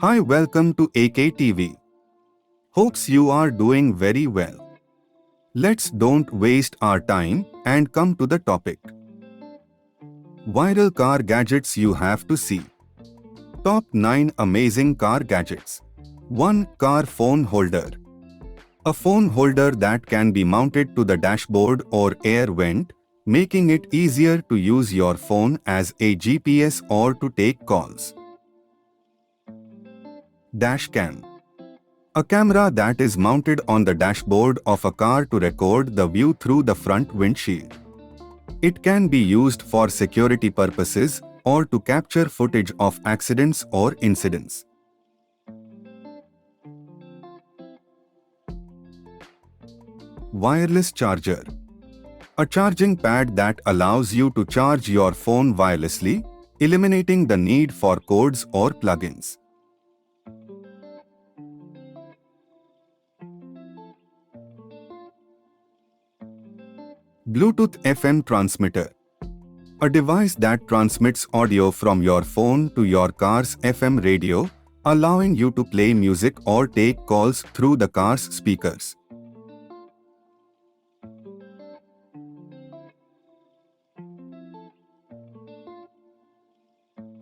Hi, welcome to AKTV. Hopes you are doing very well. Let's don't waste our time and come to the topic. Viral car gadgets you have to see. Top 9 amazing car gadgets. 1. Car phone holder. A phone holder that can be mounted to the dashboard or air vent, making it easier to use your phone as a GPS or to take calls. Dash cam. A camera that is mounted on the dashboard of a car to record the view through the front windshield. It can be used for security purposes or to capture footage of accidents or incidents. Wireless charger. A charging pad that allows you to charge your phone wirelessly, eliminating the need for cords or plugins. Bluetooth FM transmitter. A device that transmits audio from your phone to your car's FM radio, allowing you to play music or take calls through the car's speakers.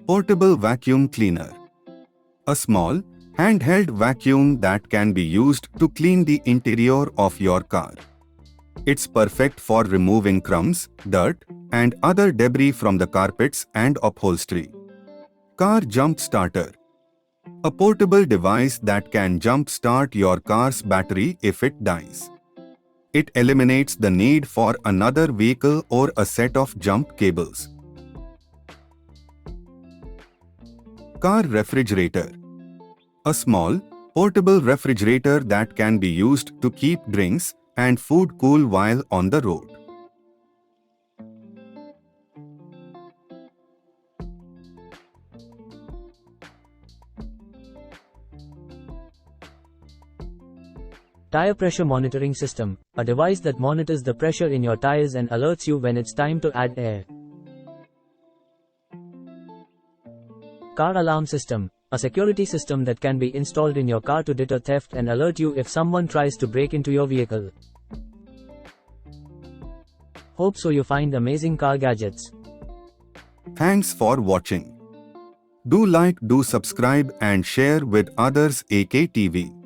Portable vacuum cleaner. A small, handheld vacuum that can be used to clean the interior of your car. It's perfect for removing crumbs, dirt, and other debris from the carpets and upholstery. Car jump starter. A portable device that can jump start your car's battery if it dies. It eliminates the need for another vehicle or a set of jump cables. Car refrigerator. A small, portable refrigerator that can be used to keep drinks and food cool while on the road. Tire pressure monitoring system, a device that monitors the pressure in your tires and alerts you when it's time to add air. Car alarm system, a security system that can be installed in your car to deter theft and alert you if someone tries to break into your vehicle. Hope so you find amazing car gadgets. Thanks for watching. Do like, do subscribe and share with others. AKTV.